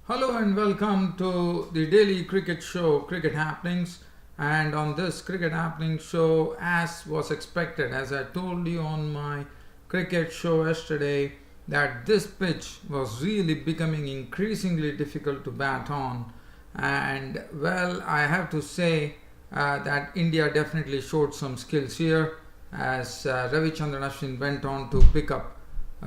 Hello and welcome to the daily cricket show, Cricket Happenings. And on this Cricket Happening show, as was expected, as I told you on my cricket show yesterday, that this pitch was really becoming increasingly difficult to bat on. And well, I have to say that India definitely showed some skills here as Ravichandran Ashwin went on to pick up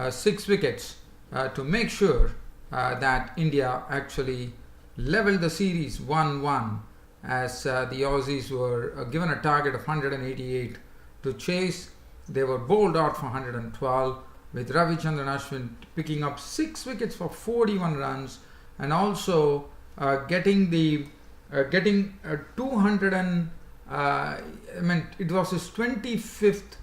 6 wickets to make sure that India actually leveled the series 1-1 as the Aussies were given a target of 188 to chase. They were bowled out for 112 with Ravichandran Ashwin picking up 6 wickets for 41 runs and also getting 200 and it was his 25th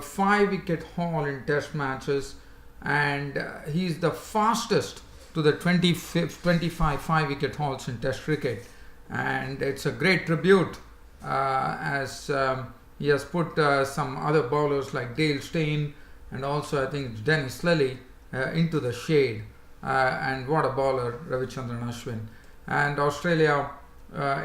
5 wicket haul in test matches, and he's the fastest to the 25 5 wicket hauls in test cricket, and it's a great tribute as he has put some other bowlers like Dale Steyn and also I think it's Dennis Lilly into the shade, and what a bowler Ravichandran Ashwin. And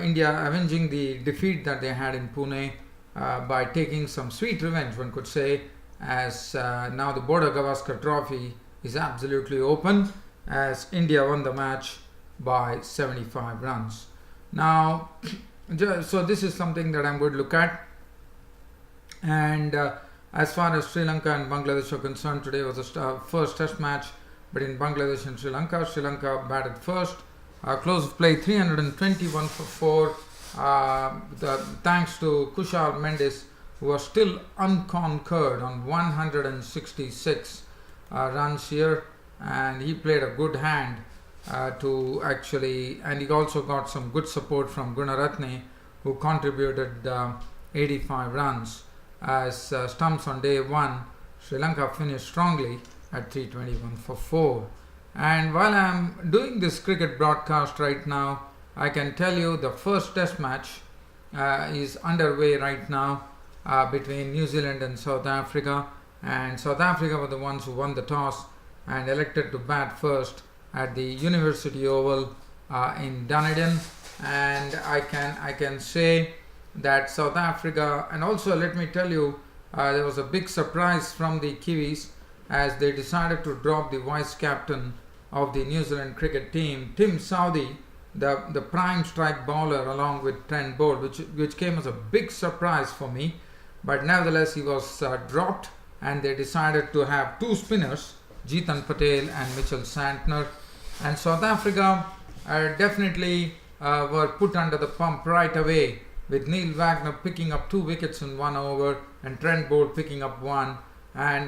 India avenging the defeat that they had in Pune by taking some sweet revenge, one could say, as now the Border Gavaskar Trophy is absolutely open as India won the match by 75 runs. Now, so this is something that I'm going to look at. And as far as Sri Lanka and Bangladesh are concerned, today was the first test match between Bangladesh and Sri Lanka. Sri Lanka batted first. Close of play 321 for 4. Thanks to Kushal Mendes, who was still unconquered on 166 runs here, and he played a good hand and he also got some good support from Gunaratne, who contributed 85 runs. As stumps on day 1, Sri Lanka finished strongly at 321 for 4. And while I'm doing this cricket broadcast right now, I can tell you the first test match is underway right now between New Zealand and South Africa. And South Africa were the ones who won the toss and elected to bat first at the University Oval in Dunedin. And I can say that South Africa, and also let me tell you, there was a big surprise from the Kiwis as they decided to drop the vice captain of the New Zealand cricket team, Tim Southee, the prime strike bowler, along with Trent Boult, which came as a big surprise for me. But nevertheless, he was dropped, and they decided to have 2 spinners, Jeetan Patel and Mitchell Santner. And South Africa definitely were put under the pump right away, with Neil Wagner picking up 2 wickets in 1 over and Trent Boult picking up 1.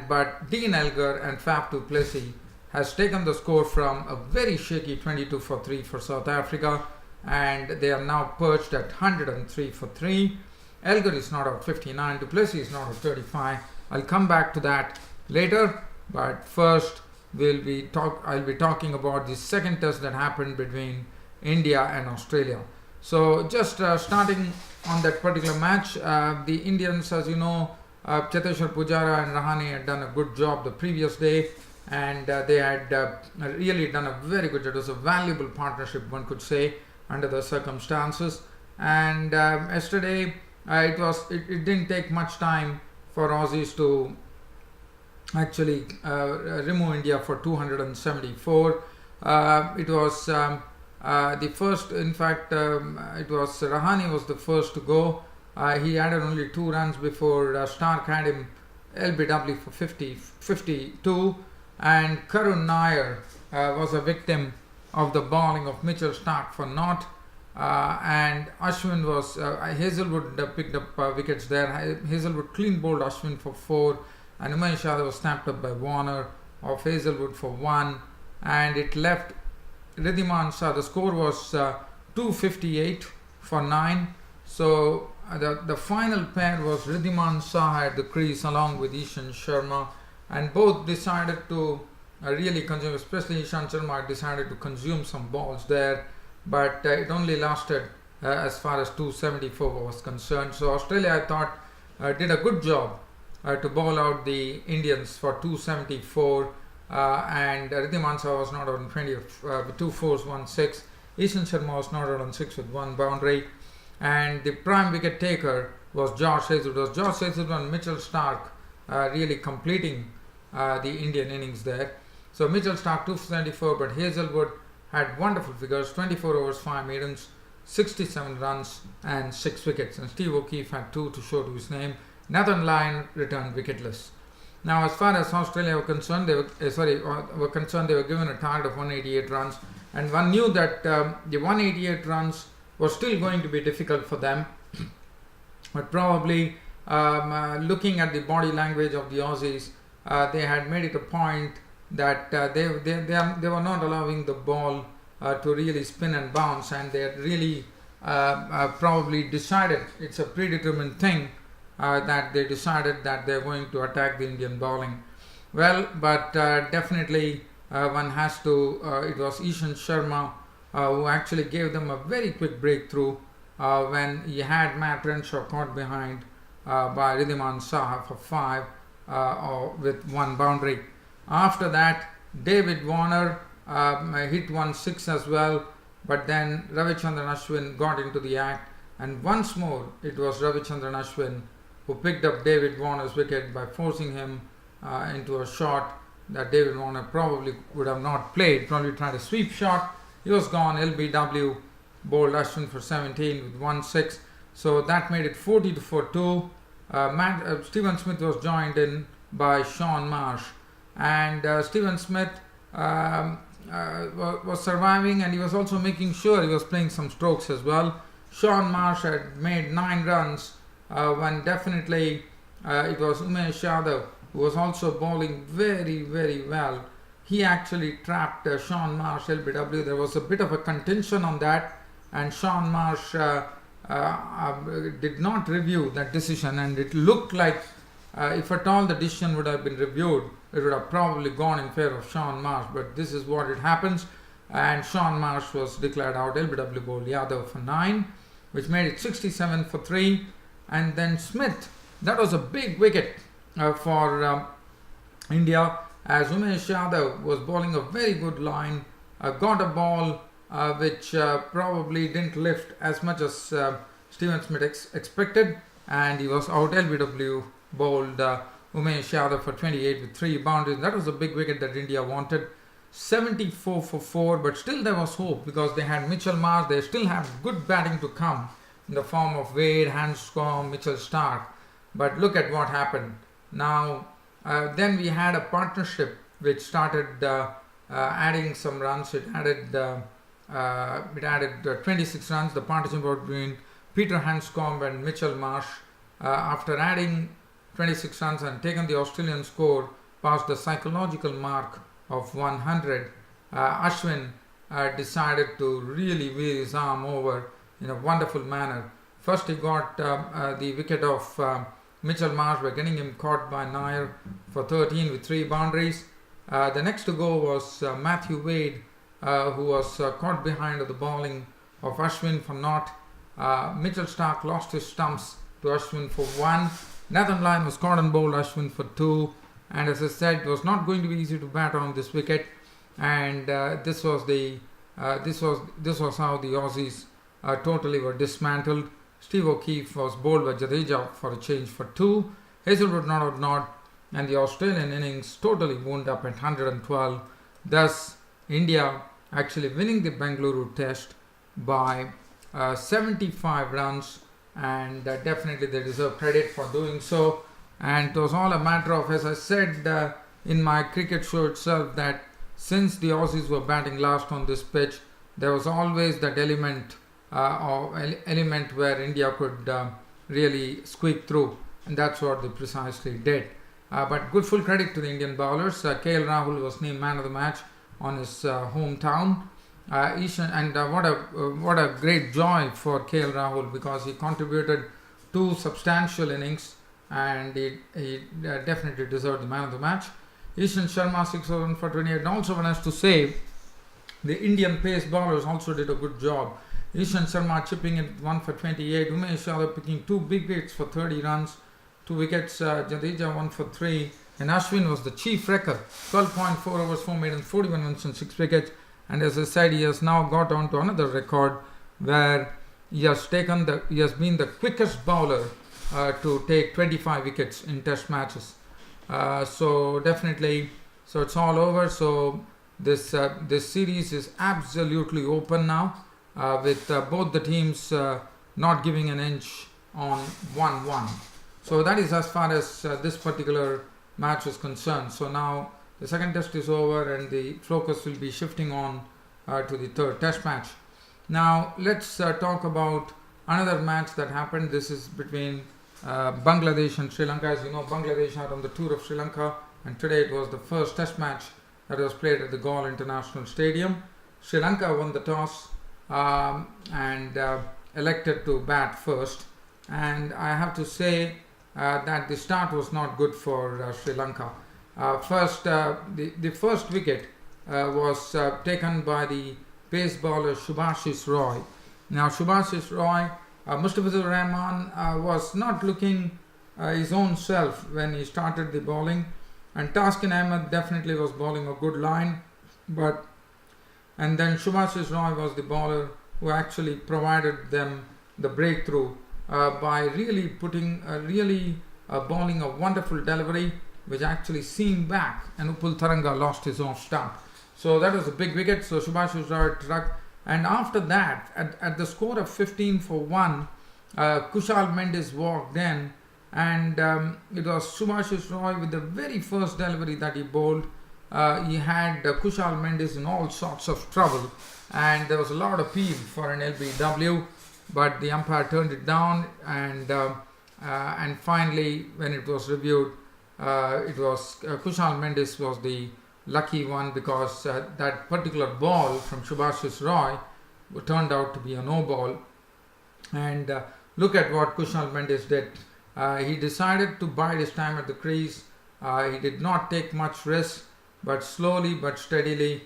But Dean Elgar and Faf du Plessis has taken the score from a very shaky 22 for 3 for South Africa, and they are now perched at 103 for 3. Elgar is not out 59, du Plessis is not out 35. I'll come back to that later, but first I'll be talking about the second test that happened between India and Australia. So just starting on that particular match, the Indians, as you know, Cheteshwar Pujara and Rahane had done a good job the previous day, and they had really done a very good job. It was a valuable partnership, one could say, under the circumstances. And yesterday it didn't take much time for Aussies to actually remove India for 274. It was the first, in fact, it was Rahane was the first to go. He added only 2 runs before Stark had him LBW for 52. And Karun Nair was a victim of the bowling of Mitchell Stark for naught. And Ashwin was, Hazelwood picked up wickets there. Hazelwood clean bowled Ashwin for 4. And Umesh Yadav was snapped up by Warner of Hazelwood for 1. And it left Ridhiman Shah. The score was 258 for 9. So the final pair was Ridhiman Shah at the crease along with Ishan Sharma, and both decided to really consume, especially Ishan Sharma decided to consume some balls there, but it only lasted as far as 274 was concerned. So Australia, I thought, did a good job to bowl out the Indians for 274 and Ridhiman Shah was not out on 20 with 2 fours, 1 6. Ishan Sharma was not out on 6 with 1 boundary, and the prime wicket taker was George Hazelwood. It was George Hazelwood and Mitchell Starc really completing the Indian innings there. So Mitchell Starc 274, but Hazelwood had wonderful figures: 24 overs, 5 maidens, 67 runs and 6 wickets. And Steve O'Keefe had 2 to show to his name. Nathan Lyon returned wicketless. Now, as far as Australia were concerned, they were given a target of 188 runs, and one knew that the 188 runs was still going to be difficult for them. But probably looking at the body language of the Aussies, they had made it a point that they were not allowing the ball to really spin and bounce, and they had really probably decided, it's a predetermined thing, that they decided that they're going to attack the Indian bowling. Well, but definitely one has to, it was Ishan Sharma who actually gave them a very quick breakthrough when he had Matt Renshaw caught behind by Ridhiman Shah for 5 with 1 boundary. After that, David Warner hit 1 6 as well, but then Ravichandran Ashwin got into the act, and once more it was Ravichandran Ashwin who picked up David Warner's wicket by forcing him into a shot that David Warner probably would have not played, probably tried a sweep shot. He was gone. LBW bowled Ashwin for 17 with 1 6. So that made it 40 for 2. Stephen Smith was joined in by Sean Marsh, and Stephen Smith was surviving, and he was also making sure he was playing some strokes as well. Sean Marsh had made 9 runs when definitely it was Umesh Yadav who was also bowling very, very well. He actually trapped Sean Marsh, LBW. There was a bit of a contention on that, and Sean Marsh did not review that decision, and it looked like if at all the decision would have been reviewed, it would have probably gone in favor of Sean Marsh, but this is what it happens, and Sean Marsh was declared out. LBW bowled Yadav for 9, which made it 67 for 3, and then Smith, that was a big wicket for India, as Umesh Yadav was bowling a very good line, got a ball which probably didn't lift as much as Stephen Smith expected, and he was out. LBW bowled Umesh Yadav for 28 with 3 boundaries. That was a big wicket that India wanted. 74 for 4, but still there was hope because they had Mitchell Marsh. They still have good batting to come in the form of Wade, Hanscom, Mitchell Starc. But look at what happened. Now, then we had a partnership which started adding some runs. It added 26 runs. The partnership between Peter Hanscom and Mitchell Marsh. After adding 26 runs and taken the Australian score past the psychological mark of 100, Ashwin decided to really wear his arm over in a wonderful manner. First he got the wicket of Mitchell Marsh by getting him caught by Nair for 13 with 3 boundaries. The next to go was Matthew Wade, who was caught behind the bowling of Ashwin for naught. Mitchell Starc lost his stumps to Ashwin for 1. Nathan Lyon was caught and bowled Ashwin for 2. And as I said, it was not going to be easy to bat on this wicket. And this was how the Aussies totally were dismantled. Steve O'Keefe was bowled by Jadeja for a change for 2. Hazelwood not, and the Australian innings totally wound up at 112. Thus, India actually winning the Bengaluru Test by 75 runs, and definitely they deserve credit for doing so. And it was all a matter of, as I said in my cricket show itself, that since the Aussies were batting last on this pitch, there was always that element where India could really squeak through, and that's what they precisely did. But good full credit to the Indian bowlers. KL Rahul was named man of the match on his hometown. What a great joy for KL Rahul, because he contributed 2 substantial innings, and he definitely deserved the man of the match. Ishan Sharma 6 for 28. And also one has to say the Indian pace bowlers also did a good job. Ishan Sharma chipping in 1 for 28. Umesh Yadav picking 2 big wickets for 30 runs. 2 wickets. Jadeja 1 for 3. and Ashwin was the chief wrecker. 12.4 overs, 4 maidens, 41 runs and 6 wickets. And as I said, he has now got on to another record where he has been the quickest bowler to take 25 wickets in test matches. So definitely, so it's all over. So this series is absolutely open now, with both the teams not giving an inch on 1-1. So that is as far as this particular match is concerned. So now the second test is over and the focus will be shifting on to the third test match. Now let's talk about another match that happened. This is between Bangladesh and Sri Lanka. As you know, Bangladesh are on the tour of Sri Lanka, and today it was the first test match that was played at the Galle International Stadium. Sri Lanka won the toss and elected to bat first, and I have to say that the start was not good for Sri Lanka. The first wicket was taken by the pace bowler Subhashis Roy. Now Subhashis Roy, Mustafizur Rahman was not looking his own self when he started the bowling, and Taskin Ahmed definitely was bowling a good line, and then Subhashis Roy was the bowler who actually provided them the breakthrough by really bowling a wonderful delivery which actually seamed back, and Upul Taranga lost his off start. So that was a big wicket. So Subhashis Roy struck, and after that, at the score of 15-1, Kushal Mendis walked in, and it was Subhashis Roy with the very first delivery that he bowled. He had Kushal Mendis in all sorts of trouble, and there was a lot of appeal for an LBW, but the umpire turned it down, and finally, when it was reviewed, it was Kushal Mendis was the lucky one, because that particular ball from Subhashis Roy turned out to be a no ball. And look at what Kushal Mendis did. He decided to bide his time at the crease. He did not take much risk, but slowly but steadily,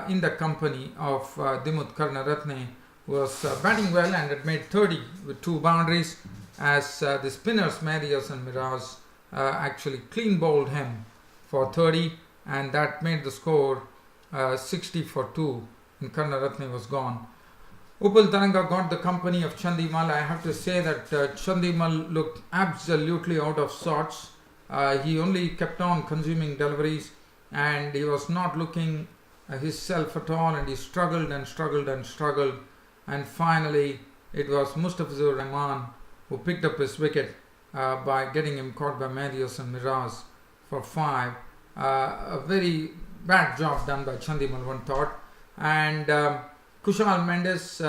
in the company of Dimuth Karnaratne, who was batting well and had made 30 with 2 boundaries, as the spinners Marius and Miraz actually clean bowled him for 30, and that made the score 60-2, and Karnaratne was gone. Upul Taranga got the company of Chandimal. I have to say that Chandimal looked absolutely out of sorts. He only kept on consuming deliveries, and he was not looking himself at all, and he struggled and struggled and struggled, and finally it was Mustafizur Rahman who picked up his wicket by getting him caught by Marius and Miraz for 5. A very bad job done by Chandimal, one thought. And Kushal Mendis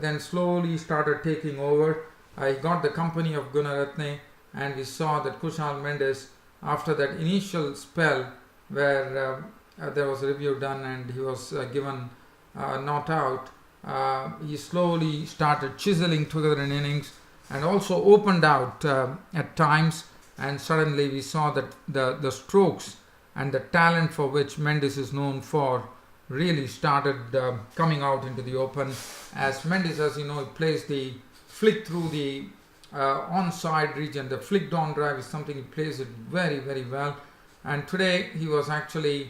then slowly started taking over. He got the company of Gunaratne, and we saw that Kushal Mendis, after that initial spell where there was a review done and he was given not out, he slowly started chiseling together an innings, and also opened out at times, and suddenly we saw that the strokes and the talent for which Mendis is known for really started coming out into the open. As Mendis, as you know, he plays the flick through the onside region. The flicked on drive is something he plays it very, very well. And today he was actually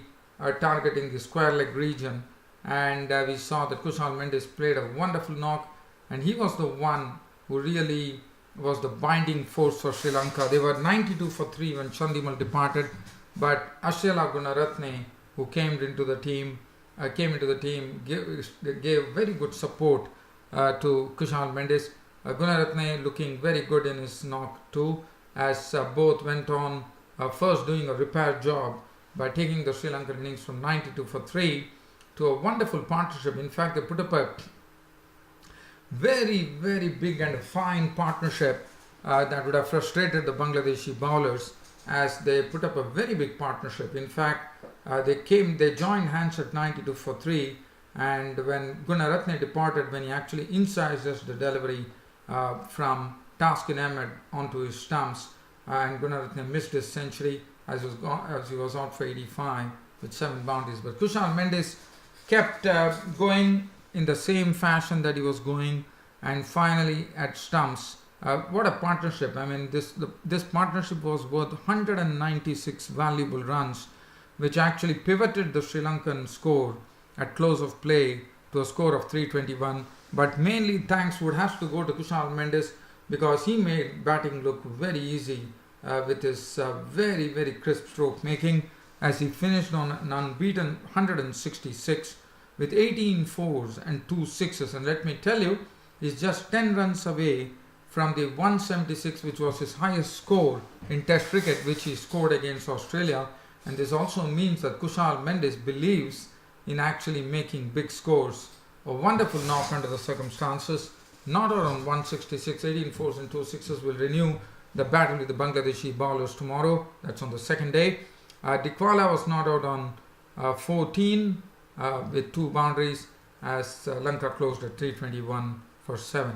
targeting the square leg region, and we saw that Kushal Mendis played a wonderful knock, and he was the one who really was the binding force for Sri Lanka. They were 92-3 when Chandimal departed, but Ashela Gunaratne, who came into the team, gave very good support to Kushal Mendis. Gunaratne looking very good in his knock too, as both went on first doing a repair job by taking the Sri Lankan innings from 92-3 to a wonderful partnership. In fact, they put up a very, very big and fine partnership that would have frustrated the Bangladeshi bowlers, as they put up a very big partnership. In fact, they joined hands at 92-3, and when Gunaratne departed, when he actually incised the delivery from Taskin Ahmed onto his stumps, and Gunaratne missed his century as he was out for 85 with 7 boundaries. But Kushal Mendis kept going in the same fashion that he was going, and finally at stumps What a partnership. I mean, this partnership was worth 196 valuable runs, which actually pivoted the Sri Lankan score at close of play to a score of 321. But mainly thanks would have to go to Kushal Mendis, because he made batting look very easy with his very, very crisp stroke making, as he finished on an unbeaten 166 with 18 fours and 2 sixes. And let me tell you, he's just 10 runs away from the 176, which was his highest score in Test cricket, which he scored against Australia. And this also means that Kushal Mendis believes in actually making big scores. A wonderful knock under the circumstances. Not out on 166, 18 fours and 2 sixes will renew the battle with the Bangladeshi bowlers tomorrow. That's on the second day. Dikwala was not out on 14 with 2 boundaries, as Lanka closed at 321 for 7.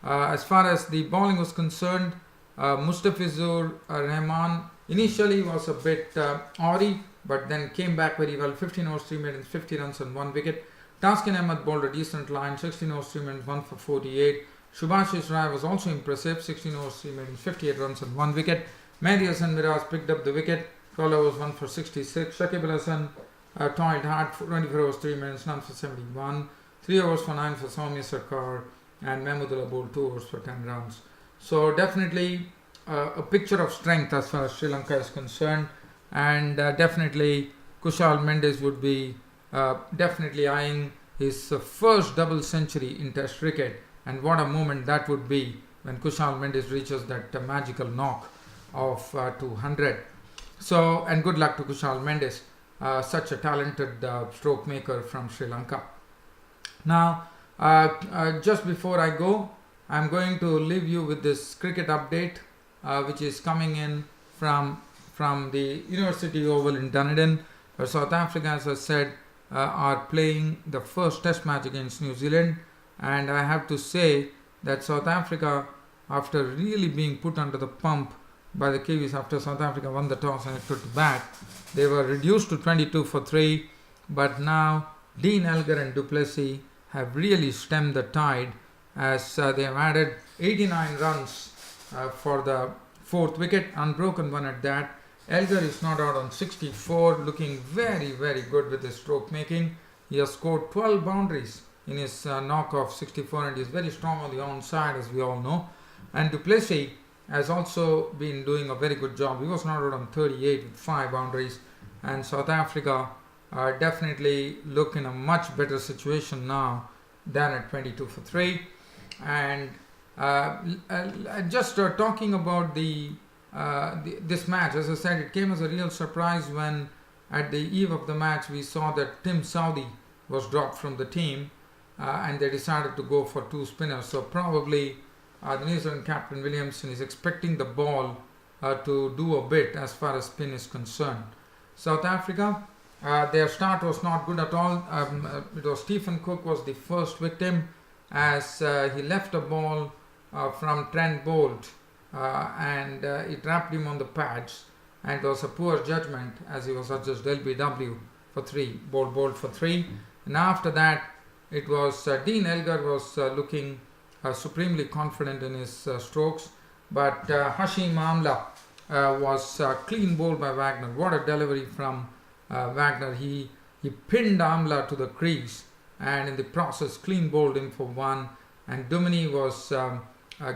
As far as the bowling was concerned, Mustafizur Rahman initially was a bit awry, but then came back very well. 15 overs, 3 maidens, 50 runs and 1 wicket. Taskin Ahmed bowled a decent line, 16 overs, 3 maidens, 1 for 48. Subhashish Rai was also impressive, 16 overs, 3 maidens, 58 runs and 1 wicket. Mehdi Hassan Miraz picked up the wicket, 12 overs, 1 for 66. Shakib Al Hasan toiled hard, 24 overs, 3 minutes, none for 71. 3 overs for 9 for Soumya Sarkar, and Mahmudullah bowled 2 overs for 10 runs. So definitely a picture of strength as far as Sri Lanka is concerned, and definitely Kushal Mendis would be definitely eyeing his first double century in Test cricket, and what a moment that would be when Kushal Mendis reaches that magical knock of 200. So, and good luck to Kushal Mendis, such a talented stroke maker from Sri Lanka. Now, just before I go, I'm going to leave you with this cricket update, which is coming in from the University Oval in Dunedin, where South Africa, as I said, are playing the first Test match against New Zealand. And I have to say that South Africa, after really being put under the pump by the Kiwis after South Africa won the toss and took to bat, they were reduced to 22 for 3. But now Dean Elgar and du Plessis have really stemmed the tide, as they have added 89 runs for the 4th wicket, unbroken one at that. Elgar is not out on 64, looking very, very good with his stroke making. He has scored 12 boundaries in his knock of 64, and he is very strong on the onside, as we all know. And du Plessis has also been doing a very good job. He was not out on 38 with 5 boundaries, and South Africa definitely look in a much better situation now than at 22 for 3. And just talking about this match, as I said, it came as a real surprise when at the eve of the match we saw that Tim Southee was dropped from the team, and they decided to go for 2 spinners. So probably the New Zealand captain Williamson is expecting the ball to do a bit as far as spin is concerned. South Africa, their start was not good at all. It was Stephen Cook was the first victim, as he left a ball from Trent Bolt and it wrapped him on the pads, and it was a poor judgment, as he was adjudged LBW for 3, bowled for 3. And after that, it was Dean Elgar was looking supremely confident in his strokes, but Hashim Amla was clean bowled by Wagner. What a delivery from Wagner. He pinned Amla to the crease, and in the process clean bowled him for 1. And Duminy was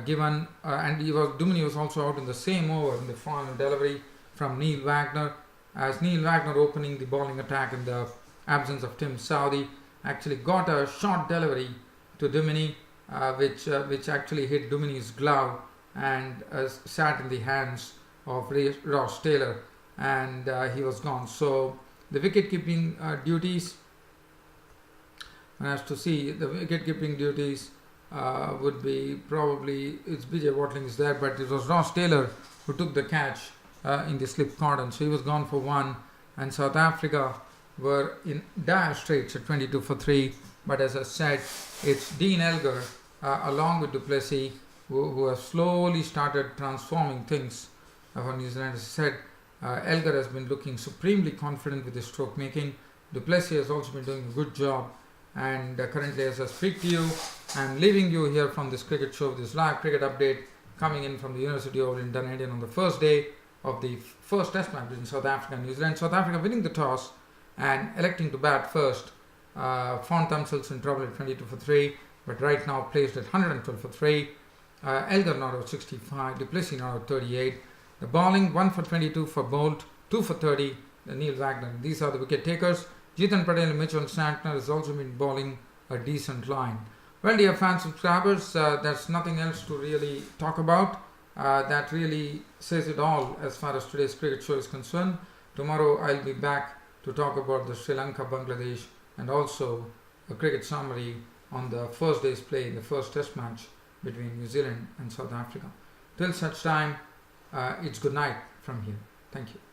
given, and Duminy was also out in the same over in the final delivery from Neil Wagner, as Neil Wagner, opening the bowling attack in the absence of Tim Southee, actually got a short delivery to Duminy, which actually hit Duminy's glove and sat in the hands of Ross Taylor, and he was gone. So the wicket-keeping duties, as to see the wicket-keeping duties would be probably, it's BJ Watling is there, but it was Ross Taylor who took the catch in the slip cordon. So he was gone for 1, and South Africa were in dire straits at 22 for 3. But as I said, it's Dean Elgar along with du Plessis who have slowly started transforming things for New Zealand. As I said, Elgar has been looking supremely confident with his stroke making. Du Plessis has also been doing a good job. And currently, as I speak to you, I am leaving you here from this cricket show, this live cricket update coming in from the University of Dunedin on the first day of the first test match between South Africa and New Zealand. South Africa winning the toss and electing to bat first, found themselves in trouble at 22 for 3, but right now placed at 112 for 3. Elgar not out 65, Duplessis not out 38. The bowling 1 for 22 for Bolt, 2 for 30, Neil Wagner. These are the wicket takers. Jeetan Patel and Mitchell Santner has also been bowling a decent line. Well, dear fan subscribers, there's nothing else to really talk about. That really says it all as far as today's cricket show is concerned. Tomorrow I'll be back to talk about the Sri Lanka, Bangladesh, and also a cricket summary on the first day's play in the first test match between New Zealand and South Africa. Till such time, it's good night from here. Thank you.